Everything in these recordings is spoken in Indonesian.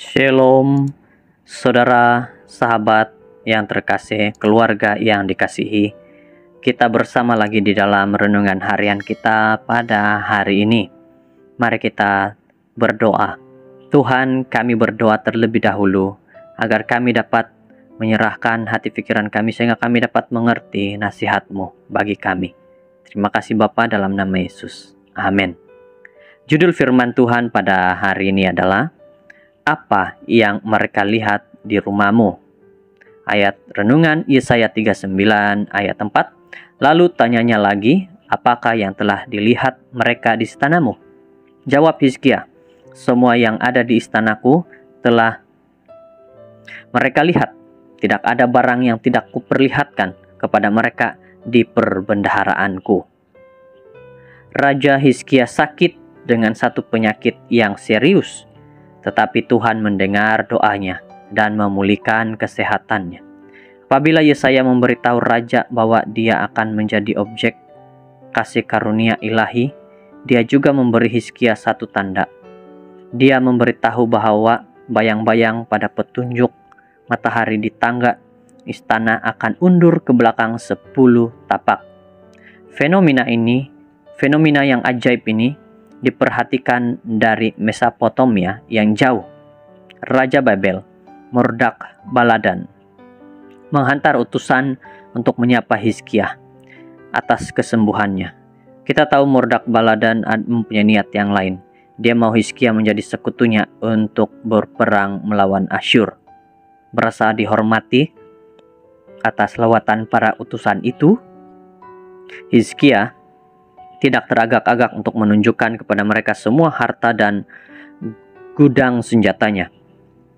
Shalom, saudara, sahabat yang terkasih, keluarga yang dikasihi. Kita bersama lagi di dalam renungan harian kita pada hari ini. Mari kita berdoa. Tuhan, kami berdoa terlebih dahulu agar kami dapat menyerahkan hati pikiran kami sehingga kami dapat mengerti nasihat-Mu bagi kami. Terima kasih Bapa, dalam nama Yesus. Amin. Judul firman Tuhan pada hari ini adalah apa yang mereka lihat di rumahmu. Ayat renungan Yesaya 39 ayat 4. Lalu tanyanya lagi, apakah yang telah dilihat mereka di istanamu? Jawab Hizkia, semua yang ada di istanaku telah mereka lihat. Tidak ada barang yang tidak kuperlihatkan kepada mereka di perbendaharaanku. Raja Hizkia sakit dengan satu penyakit yang serius. Tetapi Tuhan mendengar doanya dan memulihkan kesehatannya. Apabila Yesaya memberitahu raja bahwa dia akan menjadi objek kasih karunia ilahi, dia juga memberi Hizkia satu tanda. Dia memberitahu bahwa bayang-bayang pada petunjuk matahari di tangga istana akan undur ke belakang 10 tapak. Fenomena yang ajaib ini diperhatikan dari Mesopotamia yang jauh. Raja Babel, Mordak-Baladan, menghantar utusan untuk menyapa Hizkia atas kesembuhannya. Kita tahu Mordak-Baladan mempunyai niat yang lain. Dia mau Hizkia menjadi sekutunya untuk berperang melawan Asyur. Merasa dihormati atas lawatan para utusan itu, Hizkia tidak teragak-agak untuk menunjukkan kepada mereka semua harta dan gudang senjatanya.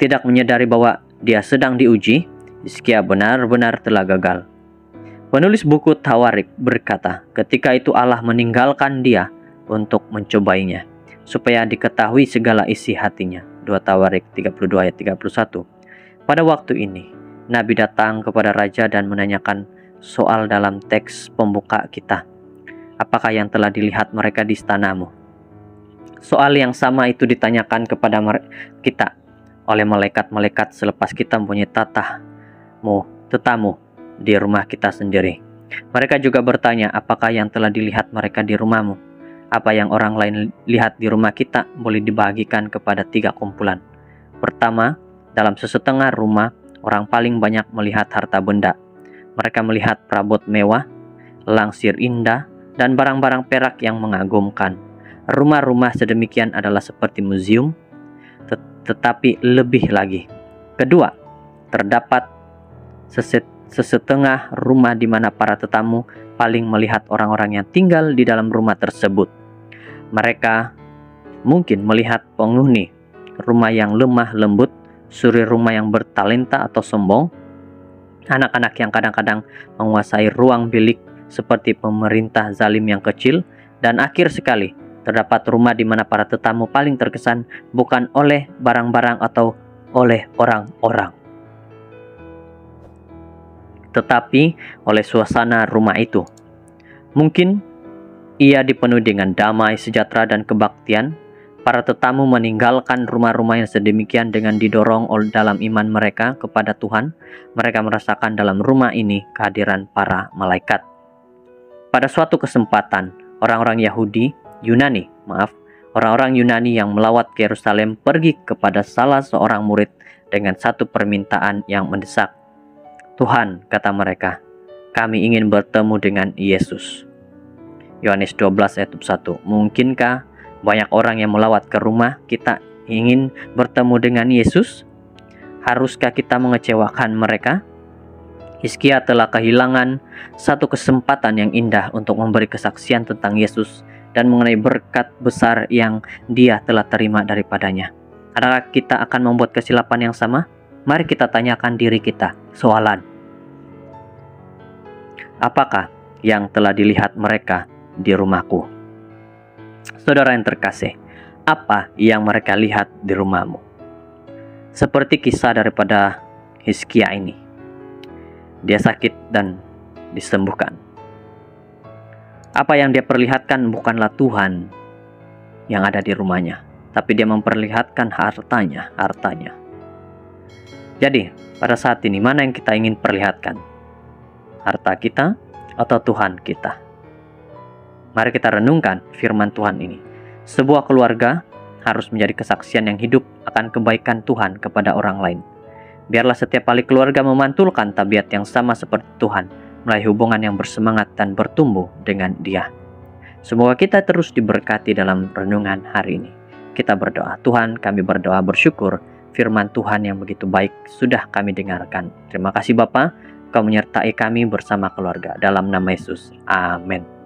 Tidak menyadari bahwa dia sedang diuji, Hizkia benar-benar telah gagal. Penulis buku Tawarik berkata, ketika itu Allah meninggalkan dia untuk mencobainya, supaya diketahui segala isi hatinya. 2 Tawarik 32 ayat 31. Pada waktu ini, Nabi datang kepada raja dan menanyakan soal dalam teks pembuka kita. Apakah yang telah dilihat mereka di istanamu? Soal yang sama itu ditanyakan kepada kita oleh malaikat-malaikat selepas kita mempunyai tetamu di rumah kita sendiri. Mereka juga bertanya, apakah yang telah dilihat mereka di rumahmu? Apa yang orang lain lihat di rumah kita boleh dibagikan kepada 3 kumpulan. Pertama, dalam sesetengah rumah, orang paling banyak melihat harta benda. Mereka melihat perabot mewah, langsir indah, dan barang-barang perak yang mengagumkan. Rumah-rumah sedemikian adalah seperti museum, tetapi lebih lagi. Kedua, terdapat sesetengah rumah di mana para tetamu paling melihat orang-orang yang tinggal di dalam rumah tersebut. Mereka mungkin melihat penghuni rumah yang lemah lembut, suri rumah yang bertalenta atau sombong, anak-anak yang kadang-kadang menguasai ruang bilik seperti pemerintah zalim yang kecil, dan akhir sekali terdapat rumah di mana para tetamu paling terkesan bukan oleh barang-barang atau oleh orang-orang, tetapi oleh suasana rumah itu. Mungkin ia dipenuhi dengan damai, sejahtera, dan kebaktian. Para tetamu meninggalkan rumah-rumah yang sedemikian dengan didorong dalam iman mereka kepada Tuhan. Mereka merasakan dalam rumah ini kehadiran para malaikat. Pada suatu kesempatan, orang-orang Yunani yang melawat ke Yerusalem pergi kepada salah seorang murid dengan satu permintaan yang mendesak. Tuhan, kata mereka, kami ingin bertemu dengan Yesus. Yohanes 12 ayat 1. Mungkinkah banyak orang yang melawat ke rumah kita ingin bertemu dengan Yesus? Haruskah kita mengecewakan mereka? Hizkia telah kehilangan satu kesempatan yang indah untuk memberi kesaksian tentang Yesus dan mengenai berkat besar yang dia telah terima daripadanya. Adakah kita akan membuat kesilapan yang sama? Mari kita tanyakan diri kita soalan. Apakah yang telah dilihat mereka di rumahku? Saudara yang terkasih, apa yang mereka lihat di rumahmu? Seperti kisah daripada Hizkia ini. Dia sakit dan disembuhkan. Apa yang dia perlihatkan bukanlah Tuhan yang ada di rumahnya, tapi dia memperlihatkan hartanya. Jadi, pada saat ini mana yang kita ingin perlihatkan? Harta kita atau Tuhan kita? Mari kita renungkan firman Tuhan ini. Sebuah keluarga harus menjadi kesaksian yang hidup akan kebaikan Tuhan kepada orang lain. Biarlah setiap kali keluarga memantulkan tabiat yang sama seperti Tuhan, melalui hubungan yang bersemangat dan bertumbuh dengan Dia. Semoga kita terus diberkati dalam renungan hari ini. Kita berdoa. Tuhan, kami berdoa bersyukur firman Tuhan yang begitu baik sudah kami dengarkan. Terima kasih Bapa, Kau menyertai kami bersama keluarga. Dalam nama Yesus. Amin.